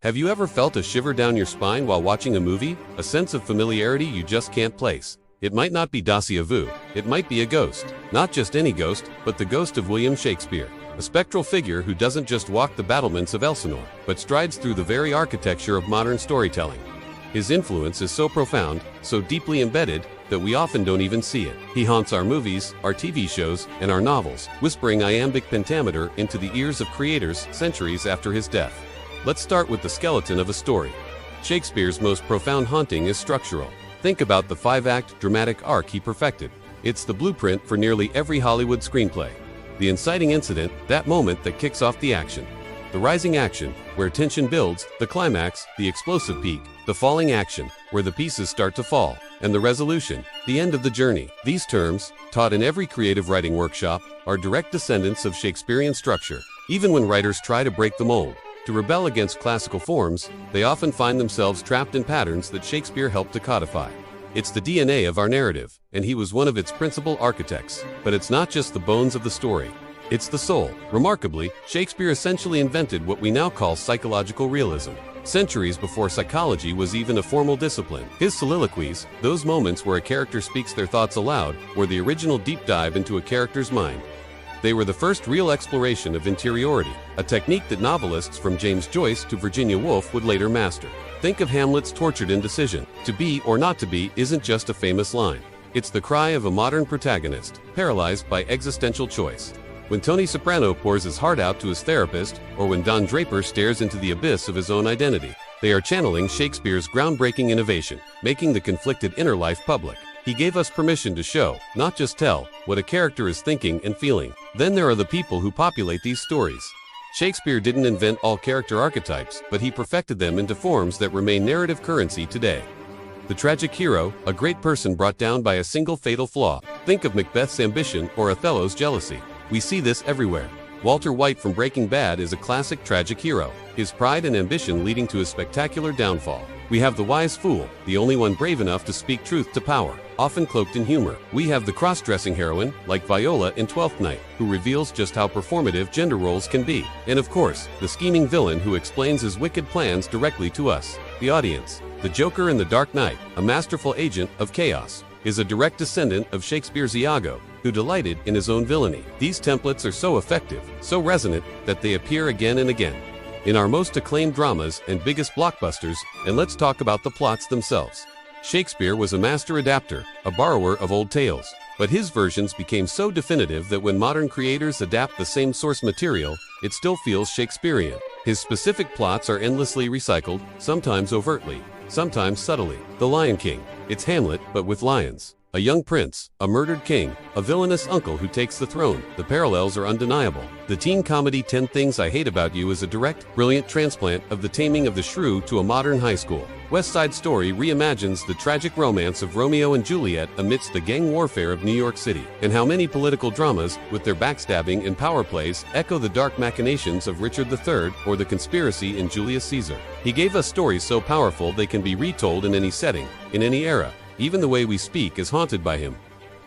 Have you ever felt a shiver down your spine while watching a movie? A sense of familiarity you just can't place. It might not be Dacia Vu, it might be a ghost. Not just any ghost, but the ghost of William Shakespeare. A spectral figure who doesn't just walk the battlements of Elsinore, but strides through the very architecture of modern storytelling. His influence is so profound, so deeply embedded, that we often don't even see it. He haunts our movies, our TV shows, and our novels, whispering iambic pentameter into the ears of creators centuries after his death. Let's start with the skeleton of a story. Shakespeare's most profound haunting is structural. Think about the 5-act dramatic arc he perfected. It's the blueprint for nearly every Hollywood screenplay. The inciting incident, that moment that kicks off the action. The rising action, where tension builds, the climax, the explosive peak, the falling action, where the pieces start to fall, and the resolution, the end of the journey. These terms, taught in every creative writing workshop, are direct descendants of Shakespearean structure. Even when writers try to break the mold, to rebel against classical forms, they often find themselves trapped in patterns that Shakespeare helped to codify. It's the DNA of our narrative, and he was one of its principal architects. But it's not just the bones of the story. It's the soul. Remarkably, Shakespeare essentially invented what we now call psychological realism, centuries before psychology was even a formal discipline. His soliloquies, those moments where a character speaks their thoughts aloud, were the original deep dive into a character's mind. They were the first real exploration of interiority, a technique that novelists from James Joyce to Virginia Woolf would later master. Think of Hamlet's tortured indecision. To be or not to be isn't just a famous line. It's the cry of a modern protagonist, paralyzed by existential choice. When Tony Soprano pours his heart out to his therapist, or when Don Draper stares into the abyss of his own identity, they are channeling Shakespeare's groundbreaking innovation, making the conflicted inner life public. He gave us permission to show, not just tell, what a character is thinking and feeling. Then there are the people who populate these stories. Shakespeare didn't invent all character archetypes, but he perfected them into forms that remain narrative currency today. The tragic hero, a great person brought down by a single fatal flaw. Think of Macbeth's ambition or Othello's jealousy. We see this everywhere. Walter White from Breaking Bad is a classic tragic hero, his pride and ambition leading to a spectacular downfall. We have the wise fool, the only one brave enough to speak truth to power, often cloaked in humor. We have the cross-dressing heroine, like Viola in Twelfth Night, who reveals just how performative gender roles can be. And of course, the scheming villain who explains his wicked plans directly to us, the audience. The Joker in The Dark Knight, a masterful agent of chaos, is a direct descendant of Shakespeare's Iago, who delighted in his own villainy. These templates are so effective, so resonant, that they appear again and again in our most acclaimed dramas and biggest blockbusters. And let's talk about the plots themselves. Shakespeare was a master adapter, a borrower of old tales, but his versions became so definitive that when modern creators adapt the same source material, it still feels Shakespearean. His specific plots are endlessly recycled, sometimes overtly, sometimes subtly. The Lion King. It's Hamlet, but with lions. A young prince, a murdered king, a villainous uncle who takes the throne. The parallels are undeniable. The teen comedy 10 Things I Hate About You is a direct, brilliant transplant of The Taming of the Shrew to a modern high school. West Side Story reimagines the tragic romance of Romeo and Juliet amidst the gang warfare of New York City. And how many political dramas, with their backstabbing and power plays, echo the dark machinations of Richard III or the conspiracy in Julius Caesar. He gave us stories so powerful they can be retold in any setting, in any era. Even the way we speak is haunted by him.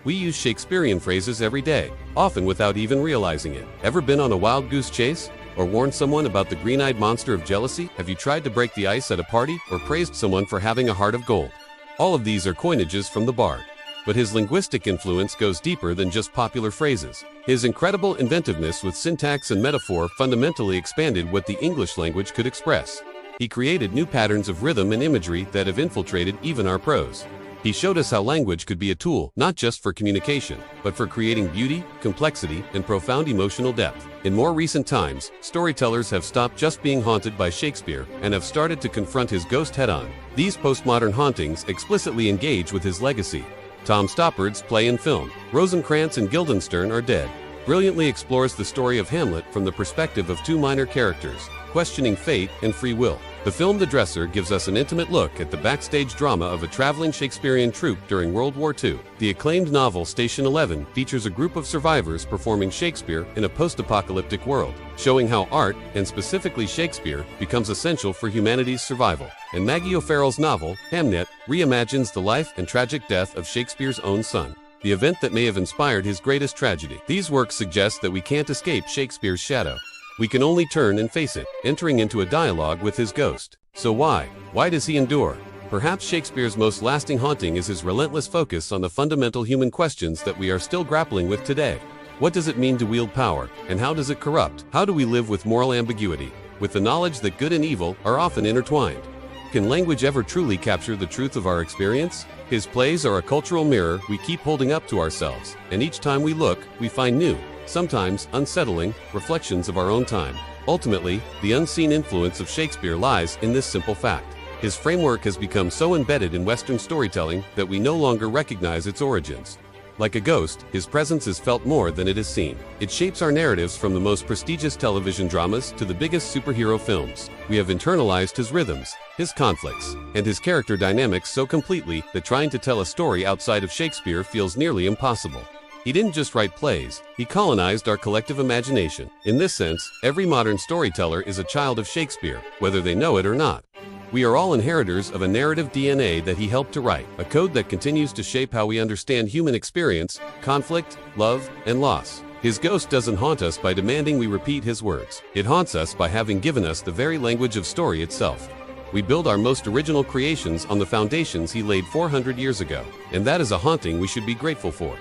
We use Shakespearean phrases every day, often without even realizing it. Ever been on a wild goose chase? Or warned someone about the green-eyed monster of jealousy? Have you tried to break the ice at a party? Or praised someone for having a heart of gold? All of these are coinages from the bard. But his linguistic influence goes deeper than just popular phrases. His incredible inventiveness with syntax and metaphor fundamentally expanded what the English language could express. He created new patterns of rhythm and imagery that have infiltrated even our prose. He showed us how language could be a tool, not just for communication, but for creating beauty, complexity, and profound emotional depth. In more recent times, storytellers have stopped just being haunted by Shakespeare and have started to confront his ghost head-on. These postmodern hauntings explicitly engage with his legacy. Tom Stoppard's play and film, Rosencrantz and Guildenstern Are Dead, brilliantly explores the story of Hamlet from the perspective of two minor characters, questioning fate and free will. The film The Dresser gives us an intimate look at the backstage drama of a traveling Shakespearean troupe during World War II. The acclaimed novel Station 11 features a group of survivors performing Shakespeare in a post-apocalyptic world, showing how art, and specifically Shakespeare, becomes essential for humanity's survival. And Maggie O'Farrell's novel, Hamnet, reimagines the life and tragic death of Shakespeare's own son, the event that may have inspired his greatest tragedy. These works suggest that we can't escape Shakespeare's shadow. We can only turn and face it, entering into a dialogue with his ghost. So why? Why does he endure? Perhaps Shakespeare's most lasting haunting is his relentless focus on the fundamental human questions that we are still grappling with today. What does it mean to wield power, and how does it corrupt? How do we live with moral ambiguity, with the knowledge that good and evil are often intertwined? Can language ever truly capture the truth of our experience? His plays are a cultural mirror we keep holding up to ourselves, and each time we look, we find new, sometimes unsettling, reflections of our own time. Ultimately, the unseen influence of Shakespeare lies in this simple fact. His framework has become so embedded in Western storytelling that we no longer recognize its origins. Like a ghost, his presence is felt more than it is seen. It shapes our narratives from the most prestigious television dramas to the biggest superhero films. We have internalized his rhythms, his conflicts, and his character dynamics so completely that trying to tell a story outside of Shakespeare feels nearly impossible. He didn't just write plays, he colonized our collective imagination. In this sense, every modern storyteller is a child of Shakespeare, whether they know it or not. We are all inheritors of a narrative DNA that he helped to write, a code that continues to shape how we understand human experience, conflict, love, and loss. His ghost doesn't haunt us by demanding we repeat his words. It haunts us by having given us the very language of story itself. We build our most original creations on the foundations he laid 400 years ago, and that is a haunting we should be grateful for.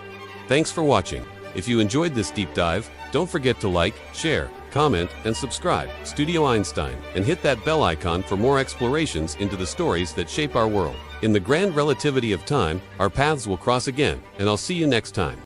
Thanks for watching. If you enjoyed this deep dive, don't forget to like, share, comment, and subscribe, Studio Einstein, and hit that bell icon for more explorations into the stories that shape our world. In the grand relativity of time, our paths will cross again, and I'll see you next time.